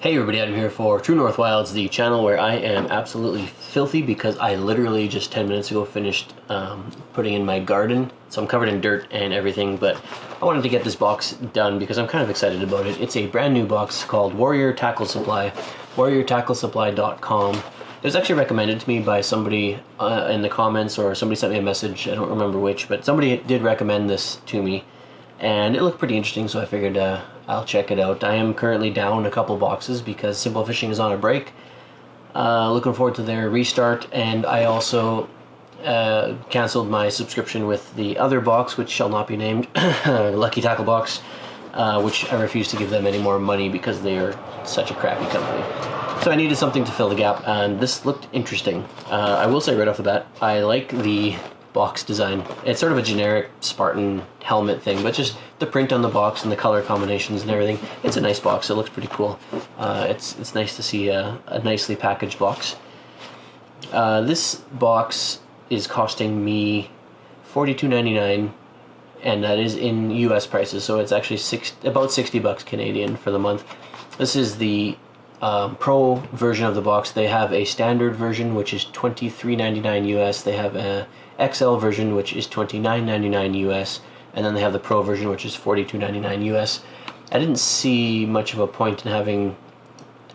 Hey everybody, Adam here for True North Wilds, the channel where I am absolutely filthy because I literally just 10 minutes ago finished putting in my garden. So I'm covered in dirt and everything, but I wanted to get this box done because I'm kind of excited about it. It's a brand new box called Warrior Tackle Supply, warriortacklesupply.com. It was actually recommended to me by somebody in the comments, or somebody sent me a message, I don't remember which, but somebody did recommend this to me. And it looked pretty interesting, so I figured I'll check it out. I am currently down a couple boxes because Simple Fishing is on a break. Looking forward to their restart, and I also canceled my subscription with the other box, which shall not be named, Lucky Tackle Box, which I refuse to give them any more money because they are such a crappy company. So I needed something to fill the gap, and this looked interesting. I will say right off the bat, I like the box design. It's sort of a generic Spartan helmet thing, but just the print on the box and the color combinations and everything. It's a nice box. It looks pretty cool. It's nice to see a nicely packaged box. This box is costing me $42.99, and that is in US prices, so it's actually about 60 bucks Canadian for the month. This is the Pro version of the box. They have a standard version, which is $23.99 US. They have a XL version, which is $29.99 US, and then they have the Pro version, which is $42.99 US. I didn't see much of a point in having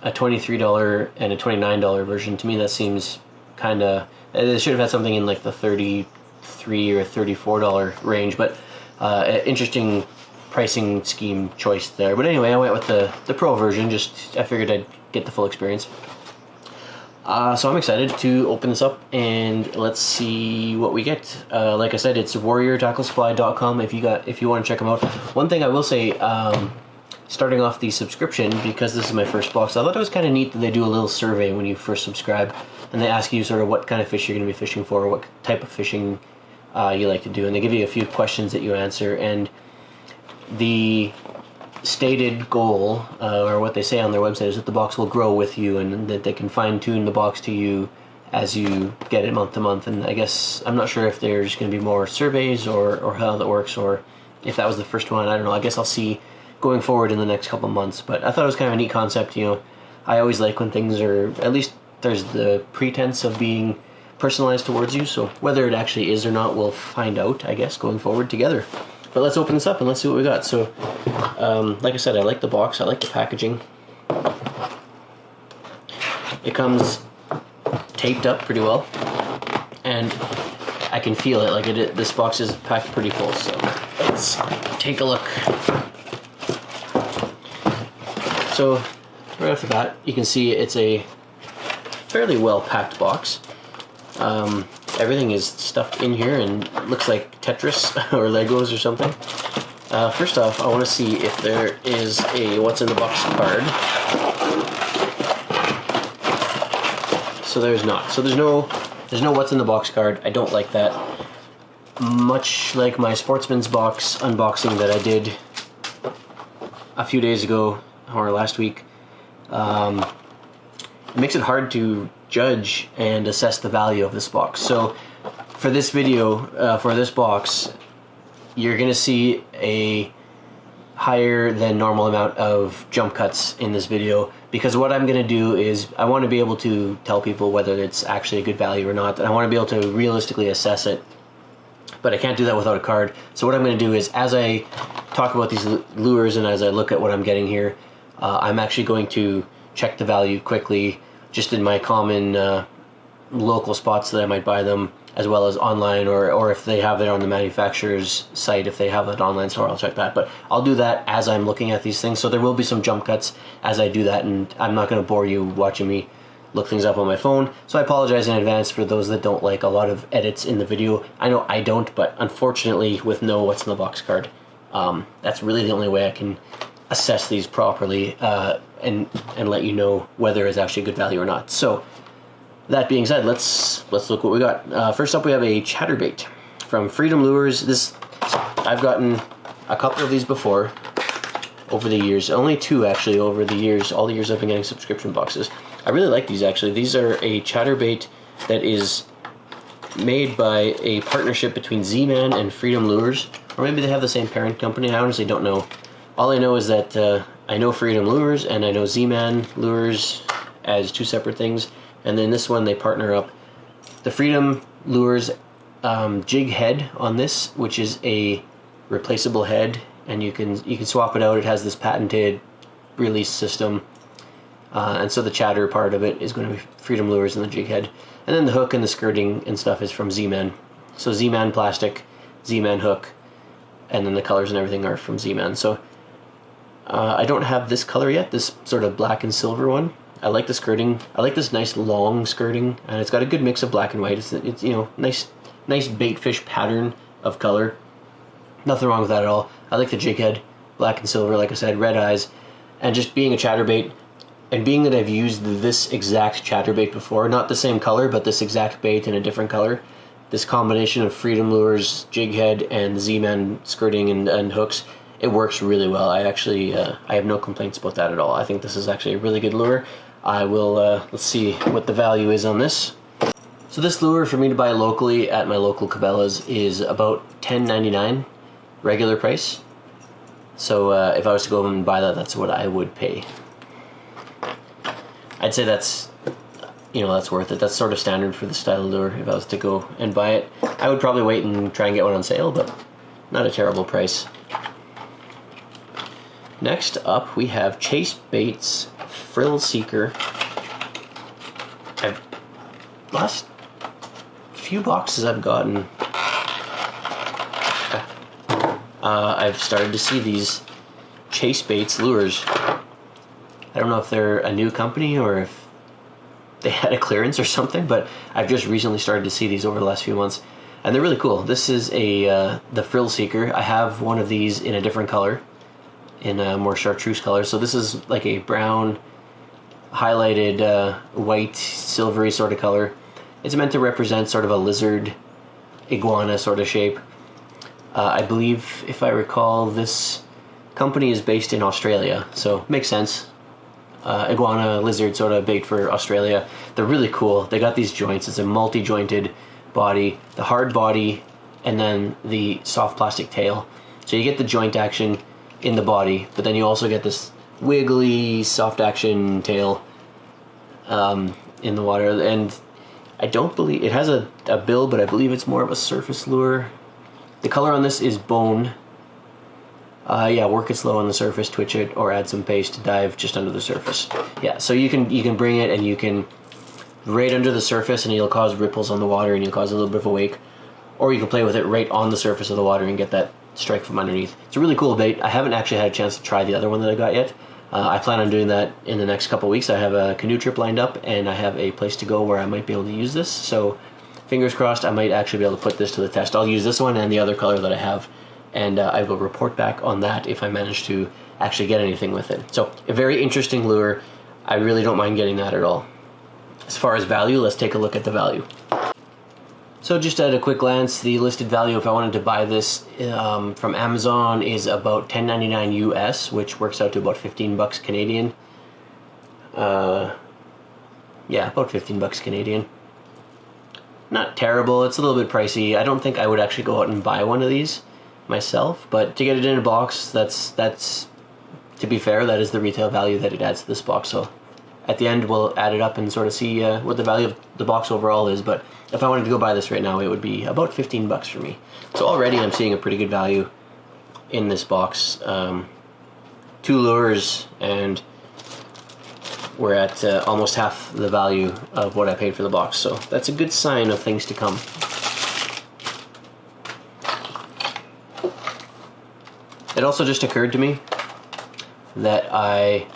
a $23 and a $29 version. To me, that seems kind of... They should have had something in like the $33 or $34 range, but interesting pricing scheme choice there. But anyway, I went with the Pro version. Just I figured I'd get the full experience. So I'm excited to open this up and let's see what we get. Like I said, it's warriortacklesupply.com if you want to check them out. One thing I will say, starting off the subscription, because this is my first box, I thought it was kind of neat that they do a little survey when you first subscribe, and they ask you sort of what kind of fish you're going to be fishing for, or what type of fishing you like to do, and they give you a few questions that you answer. And the stated goal, or what they say on their website, is that the box will grow with you and that they can fine-tune the box to you as you get it month to month. And I guess I'm not sure if there's going to be more surveys or how that works, or if that was the first one. I don't know. I guess I'll see going forward in the next couple months. But I thought it was kind of a neat concept. You know, I always like when things are, at least there's the pretense of being personalized towards you. So whether it actually is or not, we'll find out, I guess, going forward together. But let's open this up and let's see what we got. So, like I said, I like the box. I like the packaging. It comes taped up pretty well, and I can feel it. Like this box is packed pretty full. So let's take a look. So right off the bat, you can see it's a fairly well packed box. Everything is stuffed in here and looks like Tetris or Legos or something. First off, I want to see if there is a what's in the box card. So there's not. So there's no what's in the box card. I don't like that. Much like my Sportsman's box unboxing that I did a few days ago or last week, it makes it hard to judge and assess the value of this box. So for this video, for this box, you're gonna see a higher than normal amount of jump cuts in this video, because what I'm gonna do is I want to be able to tell people whether it's actually a good value or not, and I want to be able to realistically assess it, but I can't do that without a card. So what I'm gonna do is, as I talk about these lures and as I look at what I'm getting here, I'm actually going to check the value quickly, just in my common local spots that I might buy them, as well as online, or if they have it on the manufacturer's site, if they have an online store, I'll check that. But I'll do that as I'm looking at these things, so there will be some jump cuts as I do that, and I'm not going to bore you watching me look things up on my phone, so I apologize in advance for those that don't like a lot of edits in the video. I know I don't, but unfortunately, with no what's in the box card, that's really the only way I can assess these properly and let you know whether it's actually good value or not. So that being said, let's look what we got. First up, we have a chatterbait from Freedom Lures. I've gotten a couple of these before over the years. Only two actually over the years. All the years I've been getting subscription boxes. I really like these actually. These are a chatterbait that is made by a partnership between Z-Man and Freedom Lures, or maybe they have the same parent company. I honestly don't know. All I know is that I know Freedom Lures and I know Z-Man Lures as two separate things, and then this one they partner up. The Freedom Lures jig head on this, which is a replaceable head, and you can swap it out. It has this patented release system, and so the chatter part of it is going to be Freedom Lures and the jig head, and then the hook and the skirting and stuff is from Z-Man. So Z-Man plastic, Z-Man hook, and then the colors and everything are from Z-Man. So I don't have this color yet, this sort of black and silver one. I like the skirting. I like this nice long skirting, and it's got a good mix of black and white. It's you know, nice bait fish pattern of color. Nothing wrong with that at all. I like the jig head, black and silver, like I said, red eyes, and just being a chatterbait, and being that I've used this exact chatterbait before, not the same color, but this exact bait in a different color. This combination of Freedom Lures, jig head, and Z-Man skirting and hooks, it works really well. I actually, I have no complaints about that at all. I think this is actually a really good lure. I will, let's see what the value is on this. So this lure for me to buy locally at my local Cabela's is about $10.99 regular price. So if I was to go and buy that, that's what I would pay. I'd say that's, you know, that's worth it. That's sort of standard for the style of lure. If I was to go and buy it, I would probably wait and try and get one on sale, but not a terrible price. Next up, we have Chase Baits Frill Seeker. Last few boxes I've gotten, I've started to see these Chase Baits lures. I don't know if they're a new company or if they had a clearance or something, but I've just recently started to see these over the last few months, and they're really cool. This is the Frill Seeker. I have one of these in a different color, in a more chartreuse color. So this is like a brown highlighted white silvery sort of color. It's meant to represent sort of a lizard iguana sort of shape. I believe, if I recall, this company is based in Australia, so makes sense. Iguana lizard sort of bait for Australia. They're really cool. They got these joints. It's a multi-jointed body, the hard body, and then the soft plastic tail. So you get the joint action in the body, but then you also get this wiggly soft action tail in the water. And I don't believe it has a bill, but I believe it's more of a surface lure. The color on this is bone. Yeah, work it slow on the surface, twitch it, or add some paste to dive just under the surface. Yeah, so you can bring it and you can right under the surface, and you'll cause ripples on the water and you'll cause a little bit of a wake, or you can play with it right on the surface of the water and get that strike from underneath. It's a really cool bait. I haven't actually had a chance to try the other one that I got yet. I plan on doing that in the next couple weeks. I have a canoe trip lined up, and I have a place to go where I might be able to use this. So fingers crossed, I might actually be able to put this to the test. I'll use this one and the other color that I have, and I will report back on that if I manage to actually get anything with it. So a very interesting lure. I really don't mind getting that at all. As far as value, let's take a look at the value. So just at a quick glance, the listed value if I wanted to buy this from Amazon is about $10.99 US, which works out to about 15 bucks Canadian. Yeah, about 15 bucks Canadian. Not terrible. It's a little bit pricey. I don't think I would actually go out and buy one of these myself, but to get it in a box, that's to be fair, that is the retail value that it adds to this box. So at the end, we'll add it up and sort of see what the value of the box overall is. But if I wanted to go buy this right now, it would be about 15 bucks for me. So already I'm seeing a pretty good value in this box. 2 lures, and we're at almost half the value of what I paid for the box. So that's a good sign of things to come. It also just occurred to me that I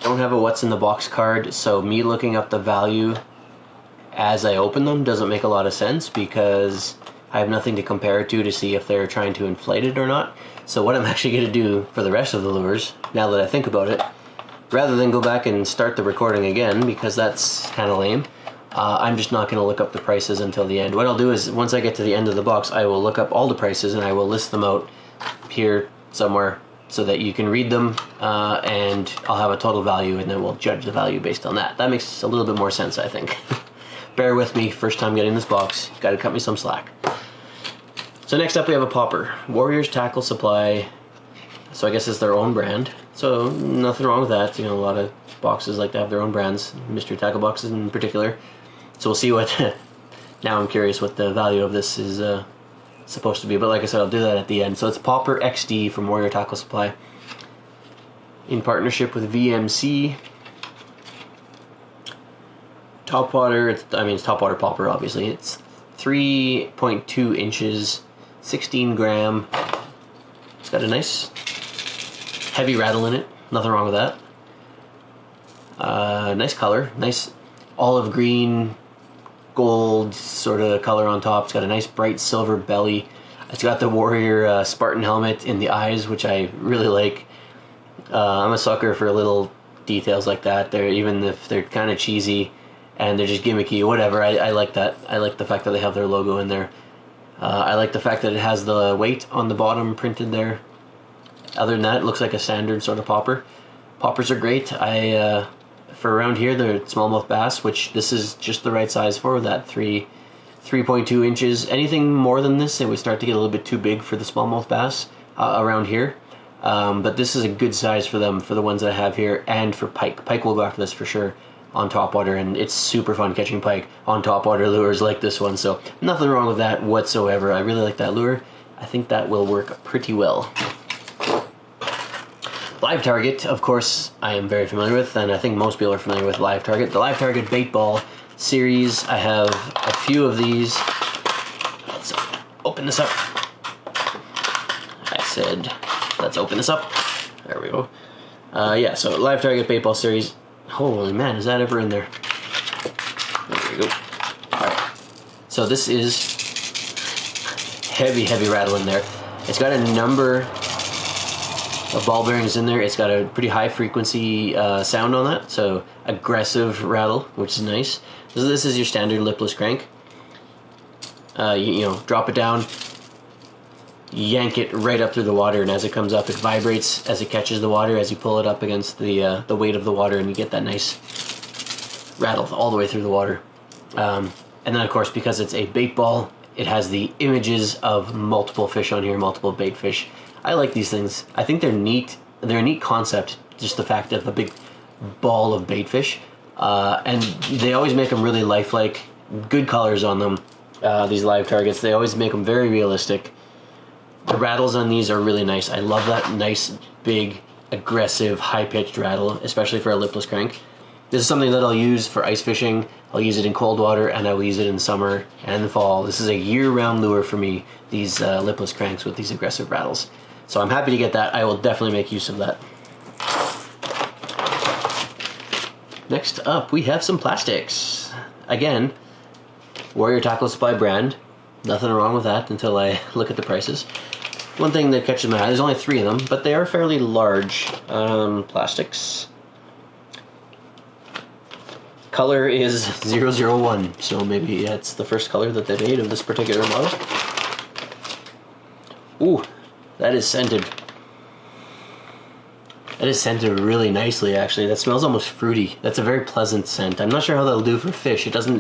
don't have a what's in the box card, so me looking up the value as I open them doesn't make a lot of sense, because I have nothing to compare it to see if they're trying to inflate it or not. So what I'm actually going to do for the rest of the lures, now that I think about it, rather than go back and start the recording again, because that's kind of lame, I'm just not going to look up the prices until the end. What I'll do is, once I get to the end of the box, I will look up all the prices and I will list them out here somewhere so that you can read them, and I'll have a total value, and then we'll judge the value based on that. That makes a little bit more sense, I think. Bear with me, first time getting this box. Got to cut me some slack. So next up we have a popper. Warriors Tackle Supply So I guess it's their own brand. So nothing wrong with that. You know, a lot of boxes like to have their own brands, mystery tackle boxes in particular. So we'll see what. Now I'm curious what the value of this is supposed to be. But like I said, I'll do that at the end. So it's Popper XD from Warrior Tackle Supply, in partnership with VMC. Topwater. It's topwater popper. Obviously, it's 3.2 inches, 16 gram. It's got a nice heavy rattle in it. Nothing wrong with that. Nice color. Nice olive green, gold sort of color on top. It's got a nice bright silver belly. It's got the Warrior Spartan helmet in the eyes, which I really like. I'm a sucker for little details like that. Even if they're kind of cheesy and they're just gimmicky or whatever, I like that. I like the fact that they have their logo in there. I like the fact that it has the weight on the bottom printed there. Other than that, it looks like a standard sort of popper. Poppers are great. For around here, they're smallmouth bass, which this is just the right size for, that 3.2 inches. Anything more than this, it would start to get a little bit too big for the smallmouth bass around here. But this is a good size for them, for the ones that I have here, and for pike. Pike will go after this for sure on topwater, and it's super fun catching pike on topwater lures like this one, so nothing wrong with that whatsoever. I really like that lure. I think that will work pretty well. Live Target, of course, I am very familiar with, and I think most people are familiar with Live Target. The Live Target bait ball series, I have a few of these. Let's open this up. I said, let's open this up. There we go. Yeah, so Live Target bait ball series. Holy man, is that ever in there? There we go. Alright. So this is heavy rattle in there. It's got a number of ball bearings in there. It's got a pretty high frequency sound on that, so aggressive rattle, which is nice. So this is your standard lipless crank. You know, drop it down, yank it right up through the water, and as it comes up, it vibrates as it catches the water, as you pull it up against the weight of the water, and you get that nice rattle all the way through the water. And then, of course, because it's a bait ball, it has the images of multiple fish on here, multiple bait fish. I like these things. I think they're neat. They're a neat concept, just the fact of a big ball of bait fish. And they always make them really lifelike, good colors on them, these Live Targets. They always make them very realistic. The rattles on these are really nice. I love that nice, big, aggressive, high-pitched rattle, especially for a lipless crank. This is something that I'll use for ice fishing. I'll use it in cold water, and I will use it in summer and the fall. This is a year-round lure for me, these lipless cranks with these aggressive rattles. So I'm happy to get that. I will definitely make use of that. Next up, we have some plastics. Again, Warrior Tackle Supply brand. Nothing wrong with that until I look at the prices. One thing that catches my eye, there's only 3 of them, but they are fairly large plastics. Color is 001, so maybe it's the first color that they made of this particular model. Ooh, that is scented. That is scented really nicely, actually. That smells almost fruity. That's a very pleasant scent. I'm not sure how that'll do for fish. It doesn't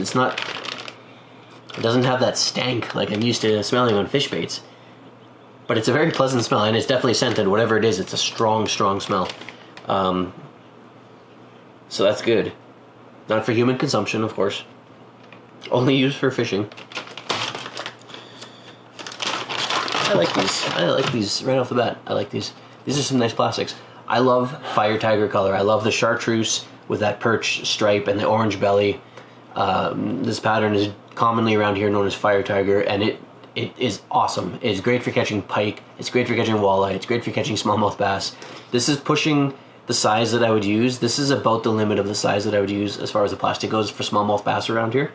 have that stank like I'm used to smelling on fish baits. But it's a very pleasant smell, and it's definitely scented. Whatever it is, it's a strong smell. So that's good. Not for human consumption, of course. Only used for fishing. I like these. I like these right off the bat. I like these. These are some nice plastics. I love Fire Tiger color. I love the chartreuse with that perch stripe and the orange belly. This pattern is commonly around here known as Fire Tiger, and it is awesome. It's great for catching pike. It's great for catching walleye. It's great for catching smallmouth bass. This is pushing the size that I would use. This is about the limit of the size that I would use as far as the plastic goes for smallmouth bass around here.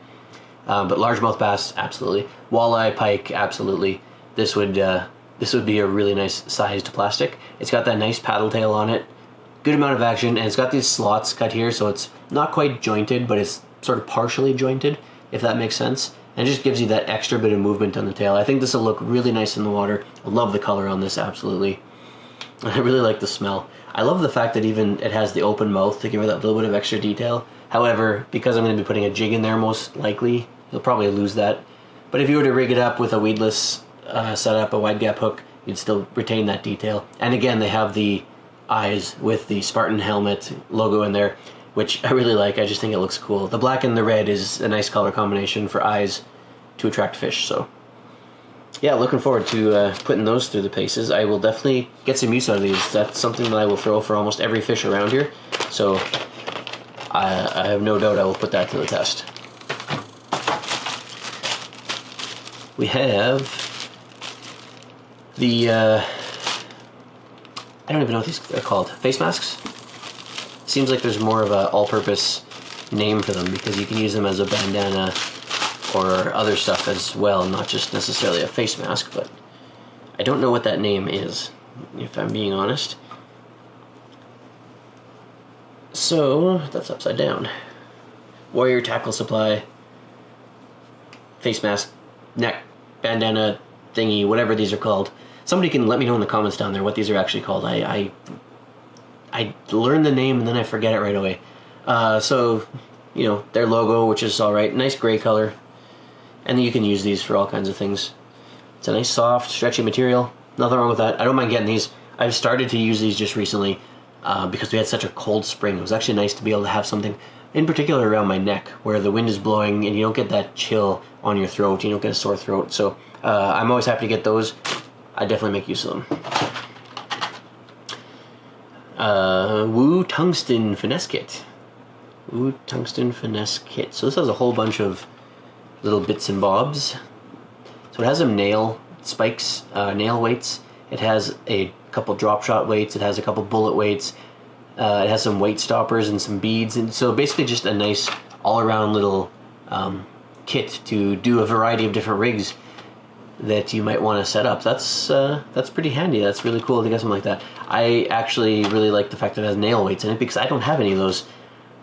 But largemouth bass, absolutely. Walleye, pike, absolutely. This would be a really nice sized plastic. It's got that nice paddle tail on it. Good amount of action, and it's got these slots cut here, so it's not quite jointed, but it's sort of partially jointed, if that makes sense. And it just gives you that extra bit of movement on the tail. I think this will look really nice in the water. I love the color on this, absolutely. I really like the smell. I love the fact that even it has the open mouth to give it that little bit of extra detail. However, because I'm going to be putting a jig in there most likely, you'll probably lose that. But if you were to rig it up with a weedless setup, a wide gap hook, you'd still retain that detail. And again, they have the eyes with the Spartan helmet logo in there, which I really like. I just think it looks cool. The black and the red is a nice color combination for eyes to attract fish. So yeah, looking forward to putting those through the paces. I will definitely get some use out of these. That's something that I will throw for almost every fish around here. So I have no doubt I will put that to the test. We have the, I don't even know what these are called, face masks? Seems like there's more of a all-purpose name for them, because you can use them as a bandana or other stuff as well, not just necessarily a face mask, but I don't know what that name is, if I'm being honest. So, that's upside down. Warrior tackle supply, face mask, neck, bandana, thingy, whatever these are called. Somebody can let me know in the comments down there what these are actually called. I learn the name and then I forget it right away. So, you know, their logo, which is alright, nice gray color. And you can use these for all kinds of things. It's a nice, soft, stretchy material. Nothing wrong with that. I don't mind getting these. I've started to use these just recently because we had such a cold spring. It was actually nice to be able to have something, in particular around my neck, where the wind is blowing and you don't get that chill on your throat. You don't get a sore throat. So I'm always happy to get those. I definitely make use of them. Woo Tungsten finesse kit. Woo Tungsten finesse kit. So this has a whole bunch of little bits and bobs. So it has some nail spikes, nail weights. It has a couple drop shot weights. It has a couple bullet weights. It has some weight stoppers and some beads. And so basically just a nice all-around little kit to do a variety of different rigs that you might want to set up. That's pretty handy. That's really cool to get something like that. I actually really like the fact that it has nail weights in it because I don't have any of those.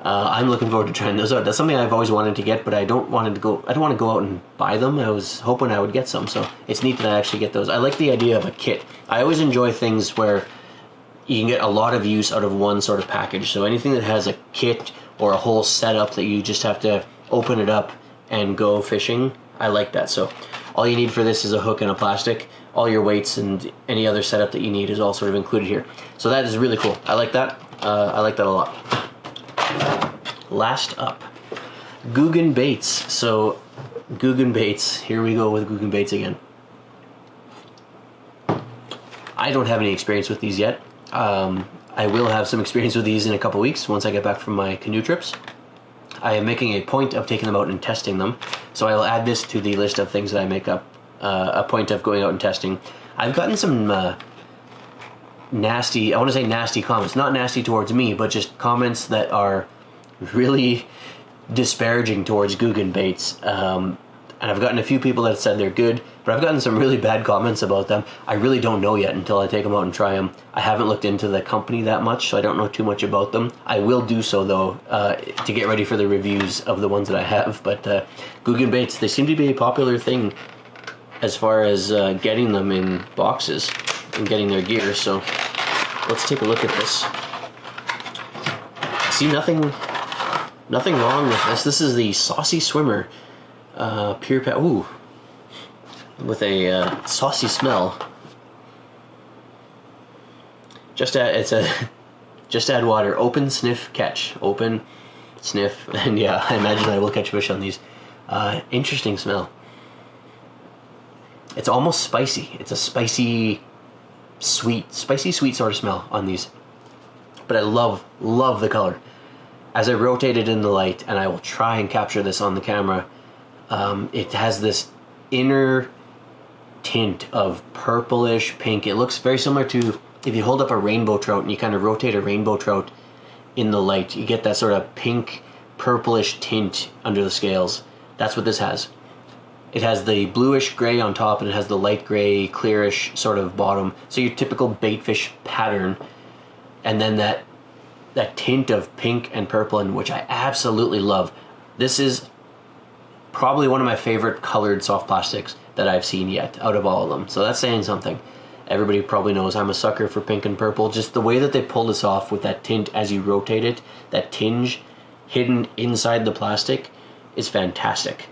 I'm looking forward to trying those out. That's something I've always wanted to get, but I don't want to go out and buy them. I was hoping I would get some, so it's neat that I actually get those. I like the idea of a kit. I always enjoy things where you can get a lot of use out of one sort of package. So anything that has a kit or a whole setup that you just have to open it up and go fishing, I like that. So all you need for this is a hook and a plastic. All your weights and any other setup that you need is all sort of included here. So that is really cool. I like that. I like that a lot. Last up, Googan Baits. So Googan Baits, here we go with Googan Baits again. I don't have any experience with these yet. I will have some experience with these in a couple weeks once I get back from my canoe trips. I am making a point of taking them out and testing them, so I will add this to the list of things that I make up a point of going out and testing. I've gotten some nasty, I want to say nasty comments, not nasty towards me, but just comments that are really disparaging towards Googan Baits. And I've gotten a few people that said they're good, but I've gotten some really bad comments about them. I really don't know yet until I take them out and try them. I haven't looked into the company that much, so I don't know too much about them. I will do so, though, to get ready for the reviews of the ones that I have. But Googan Baits, they seem to be a popular thing as far as getting them in boxes and getting their gear. So let's take a look at this. See, nothing wrong with this. This is the Saucy Swimmer. Pure Pat. Ooh. With a saucy smell. Just add water. Open, sniff, catch. Open, sniff, and yeah, I imagine I will catch fish on these. Interesting smell. It's almost spicy. It's a spicy sweet sort of smell on these. But I love the color. As I rotate it in the light, and I will try and capture this on the camera, it has this inner tint of purplish pink. It looks very similar to if you hold up a rainbow trout and you kind of rotate a rainbow trout in the light, you get that sort of pink purplish tint under the scales. That's what this has. It has the bluish gray on top and it has the light gray clearish sort of bottom, so your typical baitfish pattern, and then that tint of pink and purple, and which I absolutely love. This is probably one of my favorite colored soft plastics that I've seen yet out of all of them. So that's saying something. Everybody probably knows I'm a sucker for pink and purple. Just the way that they pull this off with that tint as you rotate it, that tinge hidden inside the plastic is fantastic.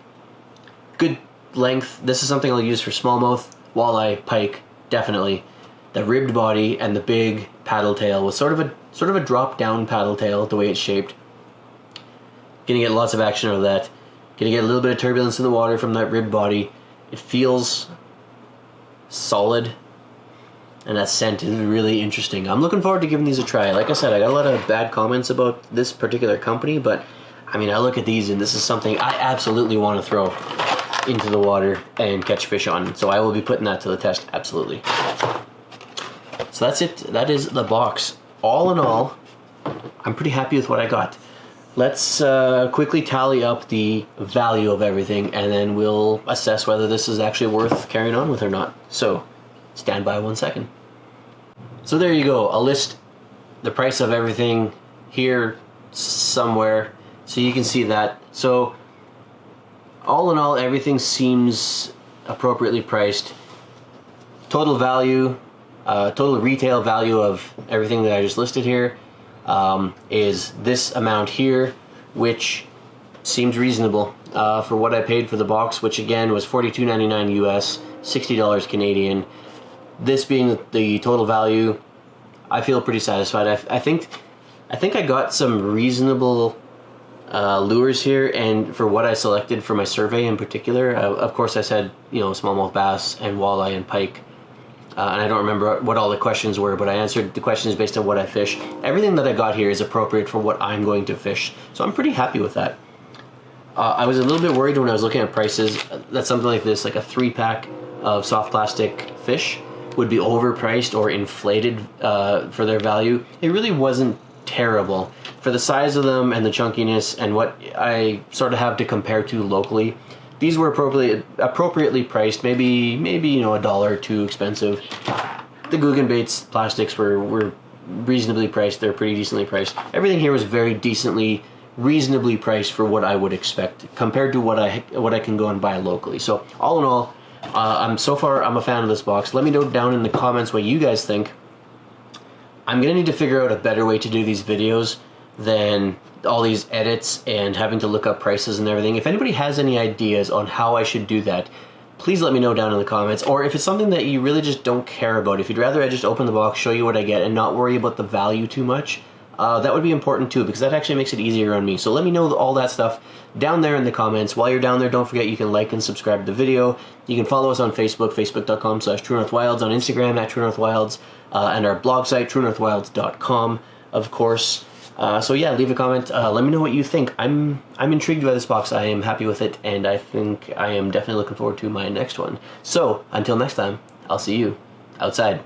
Good length. This is something I'll use for smallmouth, walleye, pike, definitely. The ribbed body and the big paddle tail with sort of a drop down paddle tail, the way it's shaped. Gonna get lots of action out of that. Gonna get a little bit of turbulence in the water from that ribbed body. It feels solid, and that scent is really interesting. I'm looking forward to giving these a try. Like I said, I got a lot of bad comments about this particular company, but I mean, I look at these and this is something I absolutely want to throw into the water and catch fish on. So I will be putting that to the test, absolutely. So that's it. That is the box. All in all, I'm pretty happy with what I got. Let's quickly tally up the value of everything, and then we'll assess whether this is actually worth carrying on with or not. So, stand by 1 second. So there you go. I'll list the price of everything here somewhere, so you can see that. So, all in all, everything seems appropriately priced. Total value, total retail value of everything that I just listed here is this amount here, which seems reasonable for what I paid for the box, which again was $42.99 US, $60 Canadian. This being the total value, I feel pretty satisfied. I think I got some reasonable lures here, and for what I selected for my survey in particular, of course I said, you know, smallmouth bass and walleye and pike. And I don't remember what all the questions were, but I answered the questions based on what I fish. Everything that I got here is appropriate for what I'm going to fish, so I'm pretty happy with that. I was a little bit worried when I was looking at prices that something like this, like a 3-pack of soft plastic fish, would be overpriced or inflated for their value. It really wasn't terrible. For the size of them and the chunkiness and what I sort of have to compare to locally, these were appropriately priced, maybe you know, $1 or $2 expensive. The Googan Baits plastics were reasonably priced. They're pretty decently priced. Everything here was very decently, reasonably priced for what I would expect compared to what I can go and buy locally. So all in all, I'm a fan of this box. Let me know down in the comments what you guys think. I'm gonna need to figure out a better way to do these videos than all these edits and having to look up prices and everything. If anybody has any ideas on how I should do that, please let me know down in the comments. Or if it's something that you really just don't care about, if you'd rather I just open the box, show you what I get, and not worry about the value too much, that would be important too, because that actually makes it easier on me. So let me know all that stuff down there in the comments. While you're down there, don't forget you can like and subscribe to the video. You can follow us on Facebook, facebook.com/TrueNorthWilds, on Instagram @TrueNorthWilds, and our blog site, TrueNorthWilds.com, of course. So yeah, leave a comment. Let me know what you think. I'm intrigued by this box. I am happy with it, and I think I am definitely looking forward to my next one. So until next time, I'll see you outside.